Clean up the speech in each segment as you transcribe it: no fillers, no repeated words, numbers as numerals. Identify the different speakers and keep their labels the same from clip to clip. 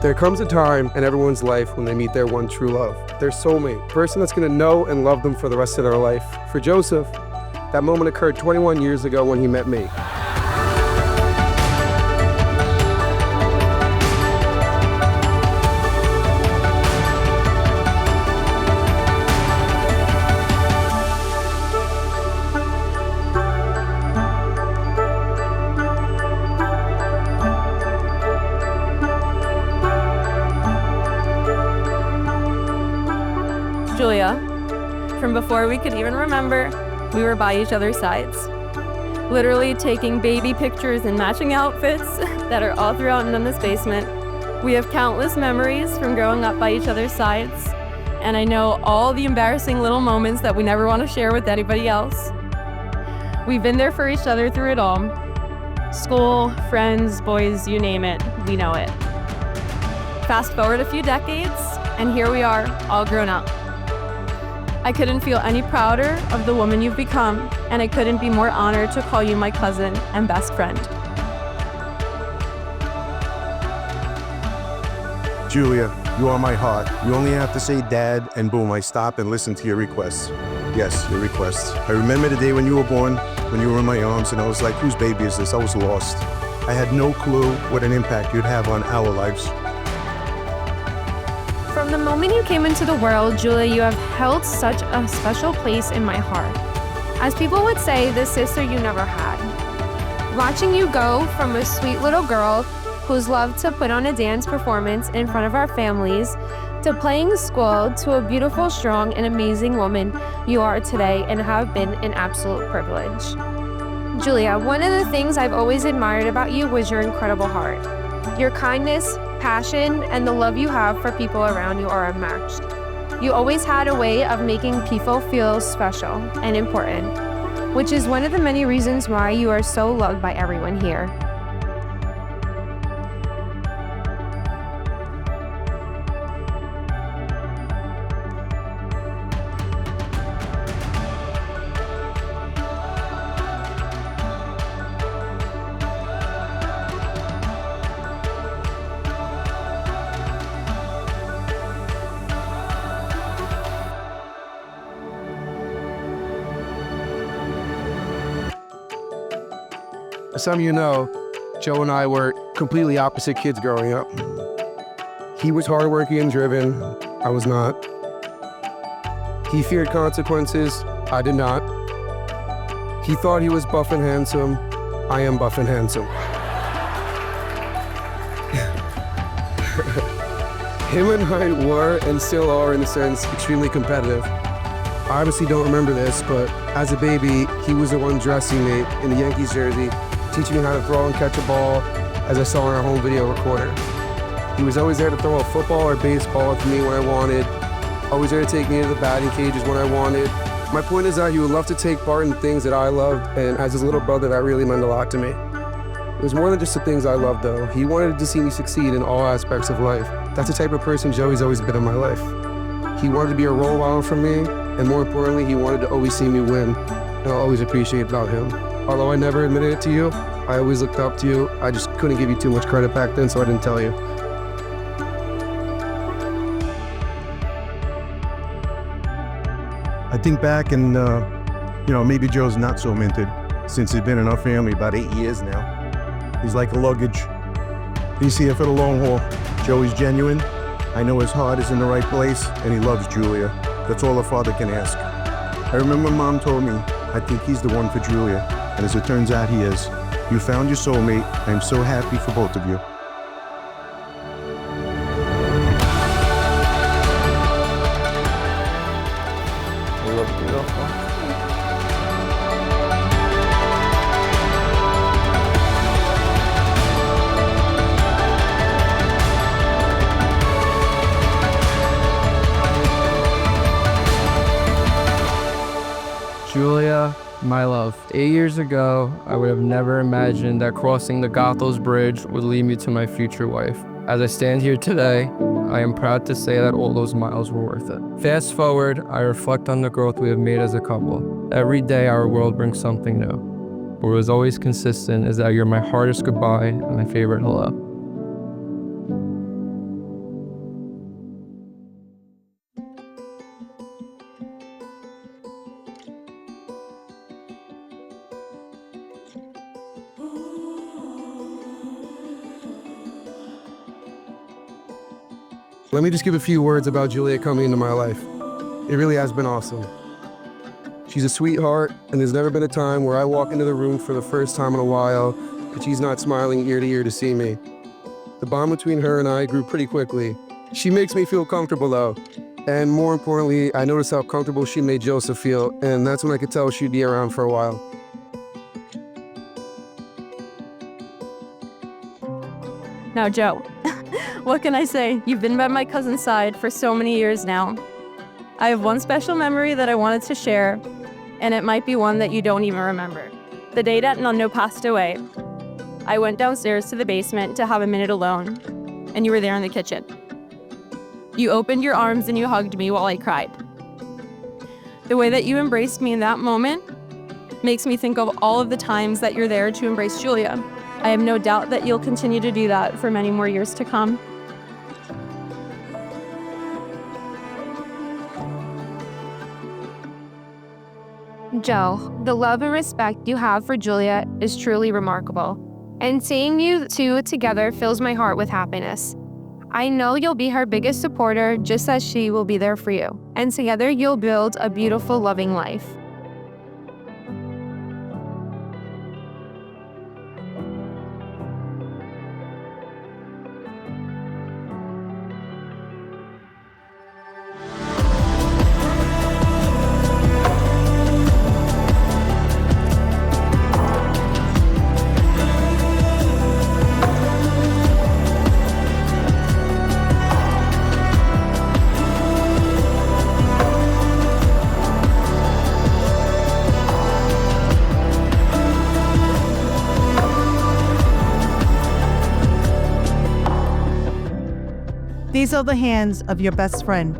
Speaker 1: There comes a time in everyone's life when they meet their one true love, their soulmate, the person that's going to know and love them for the rest of their life. For Joseph, that moment occurred 21 years ago when he met me.
Speaker 2: Julia, from before we could even remember, we were by each other's sides. Literally taking baby pictures in matching outfits that are all throughout in this basement. We have countless memories from growing up by each other's sides, and I know all the embarrassing little moments that we never want to share with anybody else. We've been there for each other through it all. School, friends, boys, you name it, we know it. Fast forward a few decades, and here we are, all grown up. I couldn't feel any prouder of the woman you've become, and I couldn't be more honored to call you my cousin and best friend.
Speaker 3: Julia, you are my heart. You only have to say dad, and boom, I stop and listen to your requests. Yes, your requests. I remember the day when you were born, when you were in my arms, and I was like, whose baby is this? I was lost. I had no clue what an impact you'd have on our lives.
Speaker 4: From the moment you came into the world, Julia, you have held such a special place in my heart. As people would say, the sister you never had. Watching you go from a sweet little girl who's loved to put on a dance performance in front of our families, to playing school, to a beautiful, strong, and amazing woman you are today and have been an absolute privilege. Julia, one of the things I've always admired about you was your incredible heart. Your kindness, passion, and the love you have for people around you are unmatched. You always had a way of making people feel special and important, which is one of the many reasons why you are so loved by everyone here.
Speaker 1: As some of you know, Joe and I were completely opposite kids growing up. He was hardworking and driven. I was not. He feared consequences. I did not. He thought he was buff and handsome. I am buff and handsome. Him and I were, and still are in a sense, extremely competitive. I obviously don't remember this, but as a baby, he was the one dressing me in the Yankees jersey, teaching me how to throw and catch a ball, as I saw on our home video recorder. He was always there to throw a football or baseball to me when I wanted, always there to take me to the batting cages when I wanted. My point is that he would love to take part in things that I loved, and as his little brother, that really meant a lot to me. It was more than just the things I loved, though. He wanted to see me succeed in all aspects of life. That's the type of person Joey's always been in my life. He wanted to be a role model for me, and more importantly, he wanted to always see me win, and I'll always appreciate about him. Although I never admitted it to you, I always looked up to you. I just couldn't give you too much credit back then, so I didn't tell you.
Speaker 3: I think back and, maybe Joe's not so minted since he's been in our family about 8 years now. He's like a luggage. He's here for the long haul. Joey's genuine. I know his heart is in the right place, and he loves Julia. That's all a father can ask. I remember Mom told me, I think he's the one for Julia, and as it turns out, he is. You found your soulmate. I am so happy for both of you.
Speaker 5: You look beautiful.
Speaker 6: Julia, my love. 8 years ago, I would have never imagined that crossing the Goethals Bridge would lead me to my future wife. As I stand here today, I am proud to say that all those miles were worth it. Fast forward, I reflect on the growth we have made as a couple. Every day our world brings something new. What was always consistent is that you're my hardest goodbye and my favorite hello.
Speaker 1: Let me just give a few words about Julia coming into my life. It really has been awesome. She's a sweetheart, and there's never been a time where I walk into the room for the first time in a while and she's not smiling ear to ear to see me. The bond between her and I grew pretty quickly. She makes me feel comfortable though. And more importantly, I noticed how comfortable she made Joseph feel, and that's when I could tell she'd be around for a while.
Speaker 2: Now, Joe, what can I say? You've been by my cousin's side for so many years now. I have one special memory that I wanted to share, and it might be one that you don't even remember. The day that Nando passed away, I went downstairs to the basement to have a minute alone, and you were there in the kitchen. You opened your arms and you hugged me while I cried. The way that you embraced me in that moment makes me think of all of the times that you're there to embrace Julia. I have no doubt that you'll continue to do that for many more years to come.
Speaker 4: Joe, the love and respect you have for Julia is truly remarkable. And seeing you two together fills my heart with happiness. I know you'll be her biggest supporter just as she will be there for you. And together you'll build a beautiful, loving life.
Speaker 7: These are the hands of your best friend,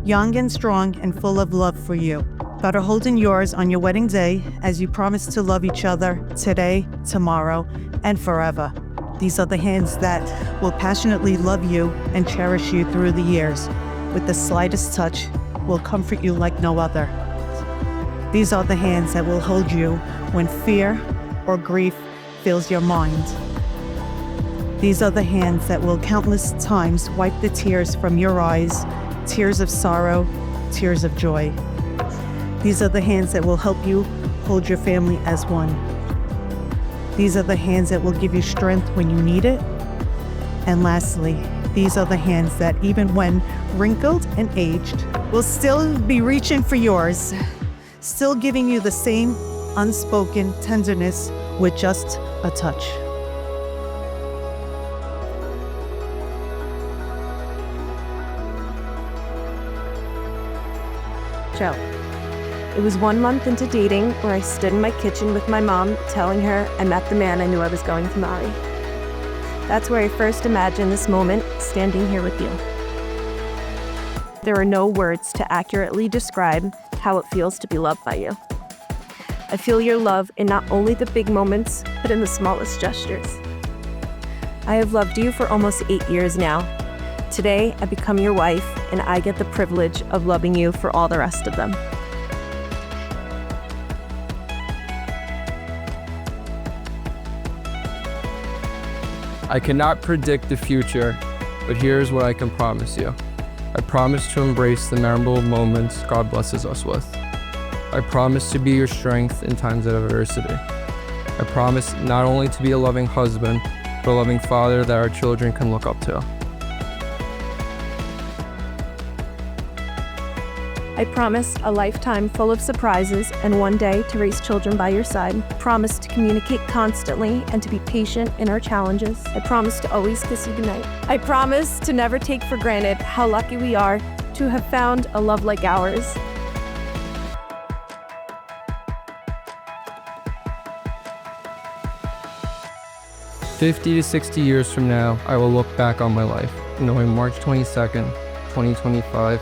Speaker 7: young and strong and full of love for you, that are holding yours on your wedding day as you promise to love each other today, tomorrow, and forever. These are the hands that will passionately love you and cherish you through the years. With the slightest touch, will comfort you like no other. These are the hands that will hold you when fear or grief fills your mind. These are the hands that will countless times wipe the tears from your eyes, tears of sorrow, tears of joy. These are the hands that will help you hold your family as one. These are the hands that will give you strength when you need it. And lastly, these are the hands that, even when wrinkled and aged, will still be reaching for yours, still giving you the same unspoken tenderness with just a touch.
Speaker 2: Joe, it was 1 month into dating where I stood in my kitchen with my mom telling her I met the man I knew I was going to marry. That's where I first imagined this moment standing here with you. There are no words to accurately describe how it feels to be loved by you. I feel your love in not only the big moments, but in the smallest gestures. I have loved you for almost 8 years now. Today, I become your wife, and I get the privilege of loving you for all the rest of them.
Speaker 6: I cannot predict the future, but here's what I can promise you. I promise to embrace the memorable moments God blesses us with. I promise to be your strength in times of adversity. I promise not only to be a loving husband, but a loving father that our children can look up to.
Speaker 2: I promise a lifetime full of surprises and one day to raise children by your side. I promise to communicate constantly and to be patient in our challenges. I promise to always kiss you goodnight. I promise to never take for granted how lucky we are to have found a love like ours.
Speaker 6: "50 to 60 years from now, I will look back on my life, knowing March 22nd, 2025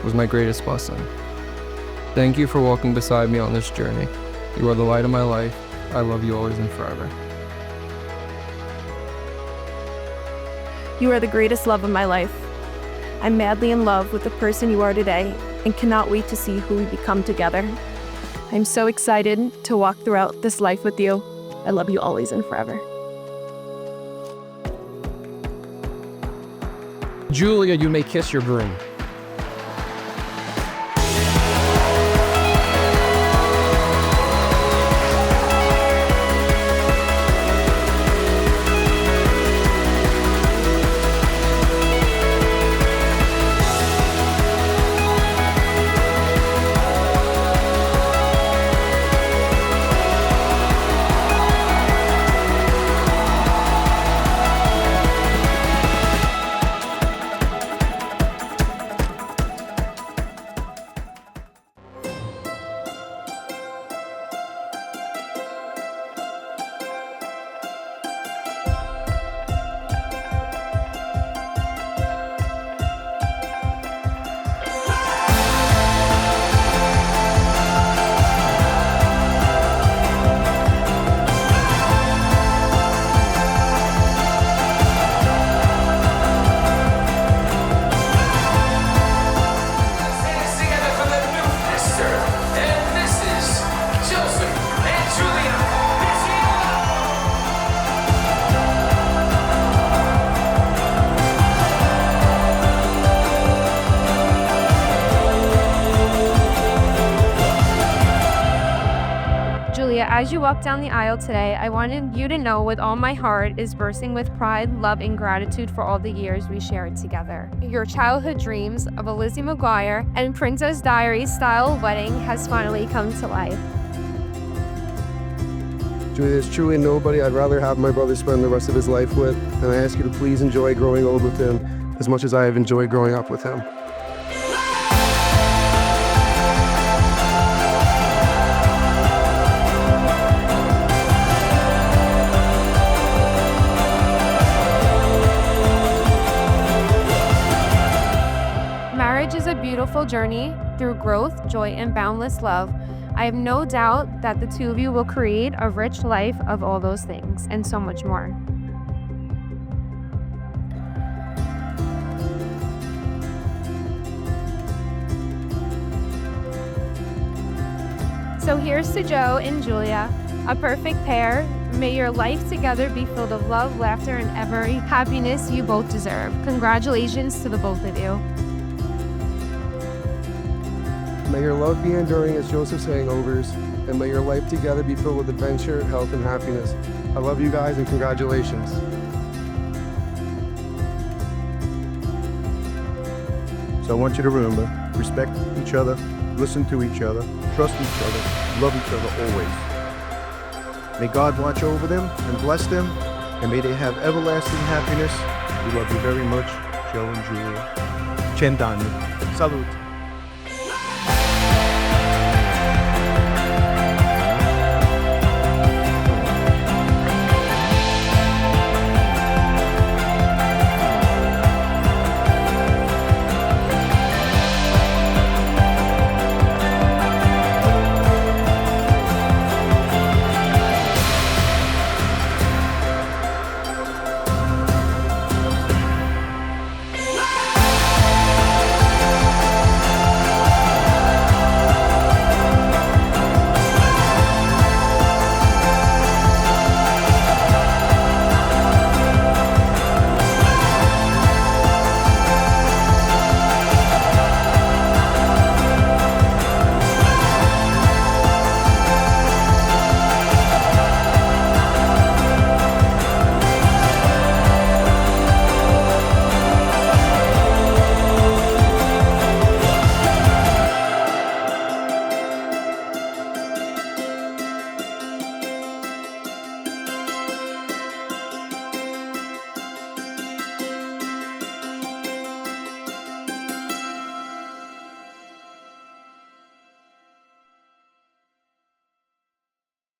Speaker 6: was my greatest blessing. Thank you for walking beside me on this journey. You are the light of my life. I love you always and forever."
Speaker 2: You are the greatest love of my life. I'm madly in love with the person you are today and cannot wait to see who we become together. I'm so excited to walk throughout this life with you. I love you always and forever.
Speaker 6: Julia, you may kiss your groom.
Speaker 4: Julia, as you walk down the aisle today, I wanted you to know with all my heart is bursting with pride, love, and gratitude for all the years we shared together. Your childhood dreams of a Lizzie McGuire and Princess Diaries style wedding has finally come to life.
Speaker 1: Julia, there's truly nobody I'd rather have my brother spend the rest of his life with, and I ask you to please enjoy growing old with him as much as I have enjoyed growing up with him.
Speaker 4: Marriage is a beautiful journey through growth, joy, and boundless love. I have no doubt that the two of you will create a rich life of all those things and so much more. So here's to Joe and Julia, a perfect pair. May your life together be filled of love, laughter, and every happiness you both deserve. Congratulations to the both of you.
Speaker 1: May your love be enduring as Joseph's hangovers, and may your life together be filled with adventure, health, and happiness. I love you guys, and congratulations.
Speaker 3: So I want you to remember, respect each other, listen to each other, trust each other, love each other always. May God watch over them and bless them, and may they have everlasting happiness. We love you very much, Joe and Julia. 100 anni. Salute.